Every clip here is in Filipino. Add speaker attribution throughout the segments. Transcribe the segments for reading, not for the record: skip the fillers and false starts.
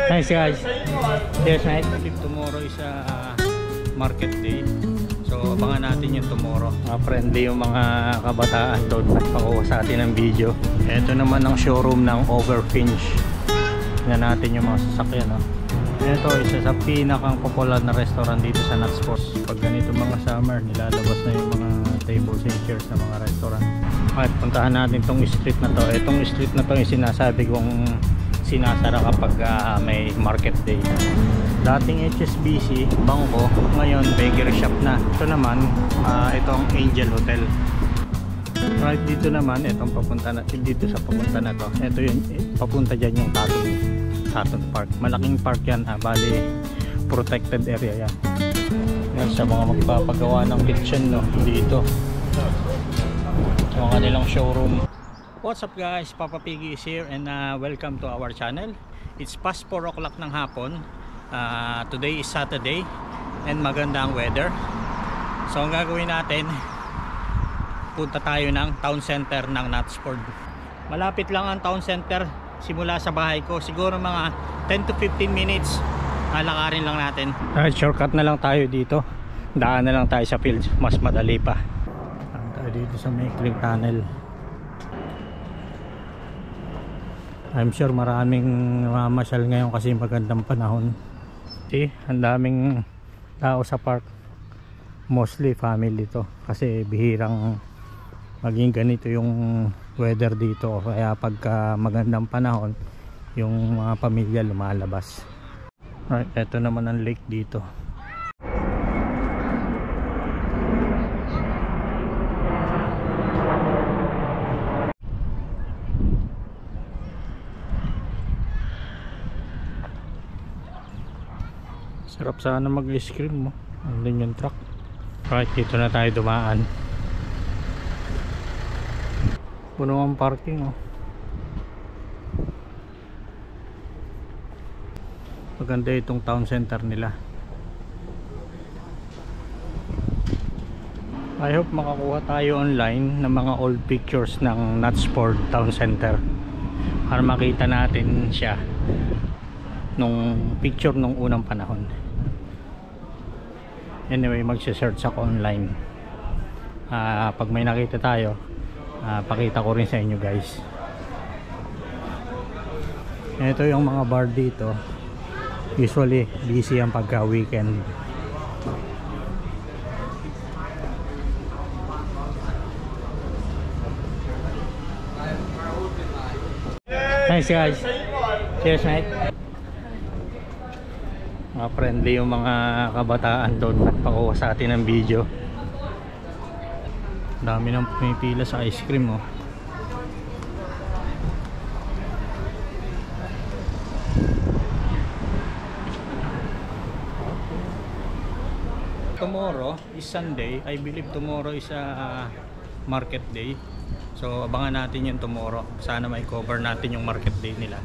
Speaker 1: Nice guys. Cheers mate. Tomorrow is market day. So abangan natin yung tomorrow. Friendly yung mga kabataan doon. Nagpakuha sa atin ng video. Ito naman ang showroom ng Overfinch. Tingnan natin yung mga sasakyan. No? Ito isa sa pinakang popular na restaurant dito sa Natsport. Pag ganito mga summer, nilalabas na yung mga tables and chairs ng mga restaurant. At puntahan natin tong street na to. Itong street na to yung sinasabi kong sinasara kapag may market day. Dating HSBC, bangko, ngayon bakery shop na. Ito naman, itong Angel Hotel. Right dito naman, itong papunta na, dito sa papunta na to. Ito yung papunta dyan yung Tatton Park. Malaking park yan, bali protected area yan. Yan sa mga magpapagawa ng kitchen no, dito. Yung kanilang showroom. What's up guys, Papa Piggy is here and welcome to our channel. It's past 4 o'clock ng hapon. Today is Saturday and maganda ang weather. So ang gagawin natin, punta tayo ng town center ng Natsport. Malapit lang ang town center simula sa bahay ko. Siguro mga 10 to 15 minutes lakarin lang natin. Shortcut na lang tayo dito. Daan na lang tayo sa fields, mas madali pa. Tayo dito sa Maykling Tunnel. I'm sure maraming mamasyal ngayon kasi magandang panahon. See, ang daming tao sa park. Mostly family to kasi bihirang maging ganito yung weather dito. Kaya pagka magandang panahon, yung mga pamilya lumalabas. Right, eto naman ang lake dito. Sarap sana mag-ice cream mo. Andun yung truck. Right, dito na tayo dumaan. Puno ang parking oh. Maganda itong town center nila. I hope makakuha tayo online ng mga old pictures ng Natsport Town Center para makita natin siya nung picture nung unang panahon. Anyway, magse-search ako online. Pag may nakita tayo, pakita ko rin sa inyo guys. Ito yung mga bar dito. Usually busy ang pagka weekend. Nice guys. Cheers mate. Friendly yung mga kabataan doon. Nagpakuha sa atin ng video. Dami nang pumipila sa ice cream oh. Tomorrow is Sunday. I believe tomorrow is market day. So abangan natin yung tomorrow. Sana may cover natin yung market day nila.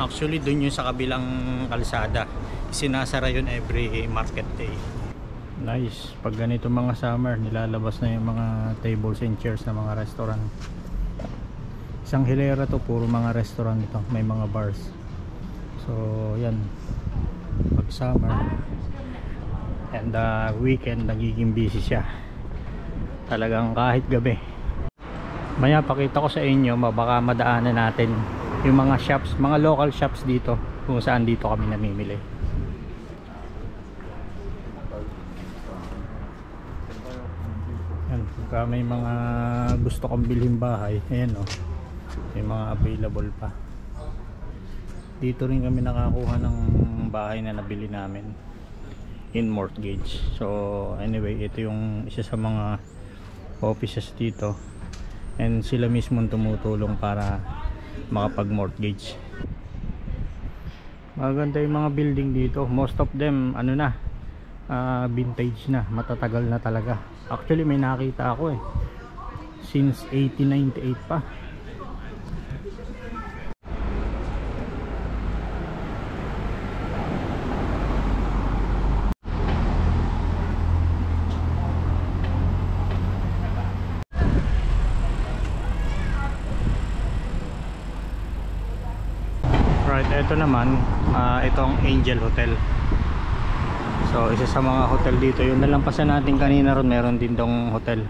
Speaker 1: Actually dun yung sa kabilang kalsada. Sinasara yun every market day. Nice. Pag ganito mga summer, nilalabas na yung mga tables and chairs na mga restaurant. Isang hilera to, puro mga restaurant ito. May mga bars. So yan. Pag summer and weekend, nagiging busy siya. Talagang kahit gabi. Maya pakita ko sa inyo, baka madaanan natin yung mga shops, mga local shops dito, kung saan dito kami namimili. Yan, pagka may mga gusto kong bilhin bahay, ayan o, may mga available pa. Dito rin kami nakakuha ng bahay na nabili namin in mortgage. So anyway, ito yung isa sa mga offices dito and sila mismo tumutulong para makapag-mortgage. Maganda yung mga building dito. Most of them ano na, vintage na, matatagal na talaga. Actually may nakita ako since 1898 pa. Right, Ito naman, itong Angel Hotel. So isa sa mga hotel dito, yung nalampasan natin kanina ron, meron din tong hotel.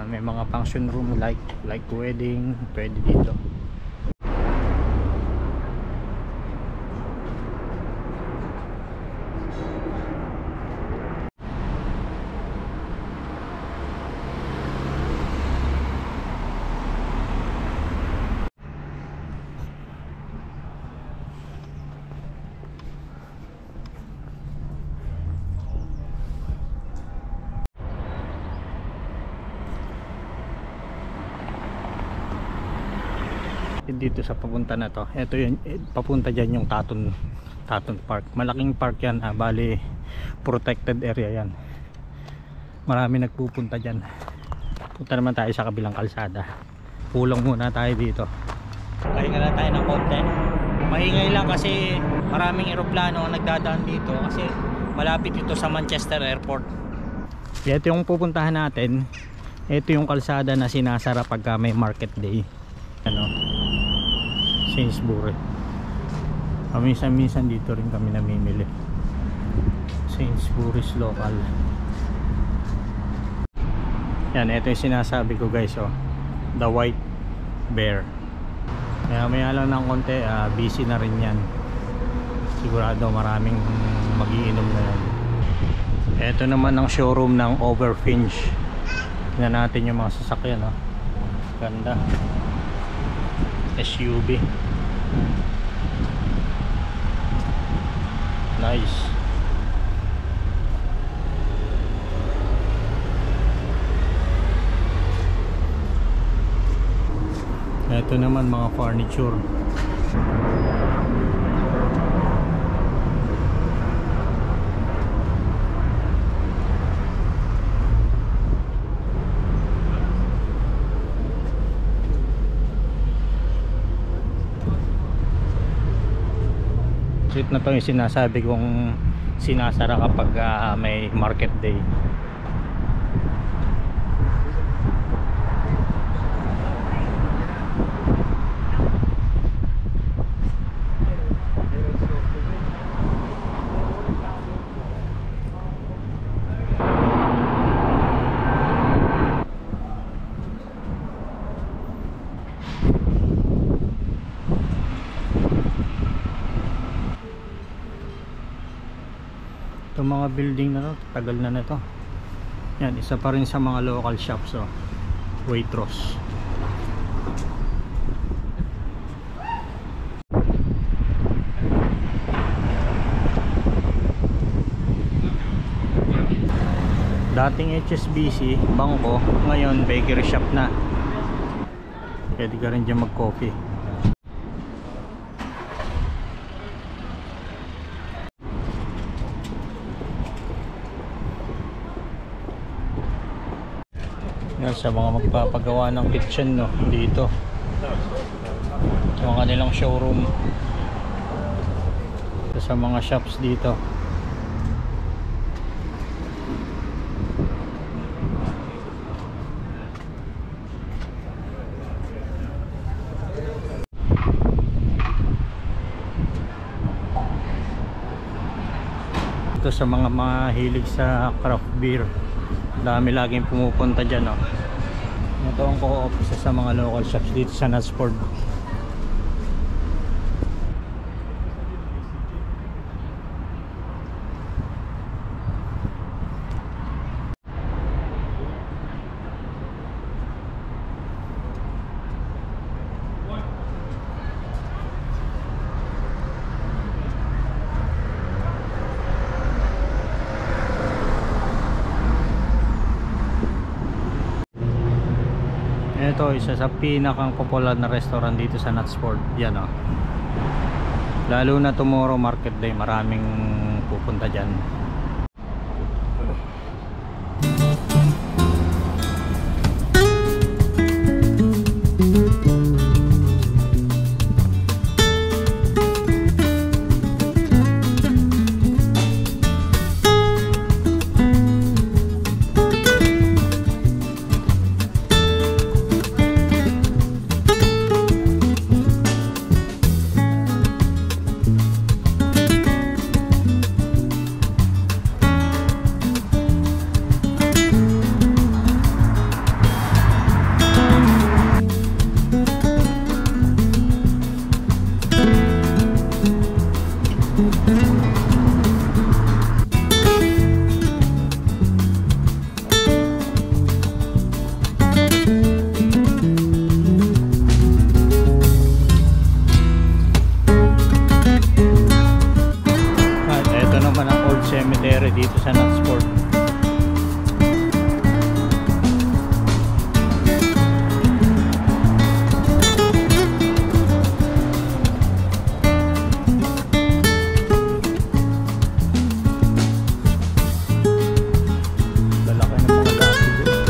Speaker 1: May mga function room like wedding, pwede dito. Dito sa papunta na to, ito yun, papunta dyan yung Taton Park. Malaking park yan, bali protected area yan, marami nagpupunta dyan. Punta naman tayo sa kabilang kalsada, pulong muna tayo dito. Pahinga lang tayo ng konti, maingay lang kasi maraming eroplano ang nagdadaan dito kasi malapit ito sa Manchester Airport. Ito yung pupuntahan natin, ito yung kalsada na sinasara pagka may market day, ano, Sainsbury. Minsan dito rin kami namimili. Sainsbury's local. Yan, ito yung sinasabi ko guys, oh, the White Bear. Kaya maya lang ng konti, busy na rin yan. Sigurado maraming magiinom na yan. Ito naman ang showroom ng Overfinch. Tingnan natin yung mga sasakyan, oh. Ganda. SUV. Nice. Ito naman mga furniture. Street na to yung sinasabi kong sinasara kapag may market day. Itong mga building na to, tagal na to. Yan, isa pa rin sa mga local shops, oh. Waitrose. Dating HSBC, bangko, ngayon bakery shop na. Pwede ka rin dyan mag-coffee. Yan, sa mga magpapagawa ng kitchen, no, dito yung kanilang showroom. Sa mga shops dito. Ito sa mga mahilig sa craft beer, dami laging pumupunta dyan, oh. Ito ang co-op sa mga local shops dito sa Knutsford. Ito, isa sa pinakang popular na restaurant dito sa Knutsford. Yan, oh. Lalo na tomorrow market day, maraming pupunta dyan. dito sa Nutsport. Lalaki ng mga dati dito.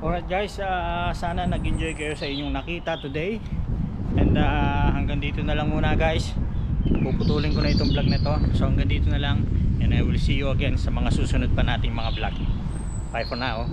Speaker 1: Alright guys, sana nag-enjoy kayo sa inyong nakita today. And hanggang dito na lang muna guys. Puputulin ko na itong vlog na to. So hanggang dito na lang. And I will see you again sa mga susunod pa nating mga vlog. Bye for now.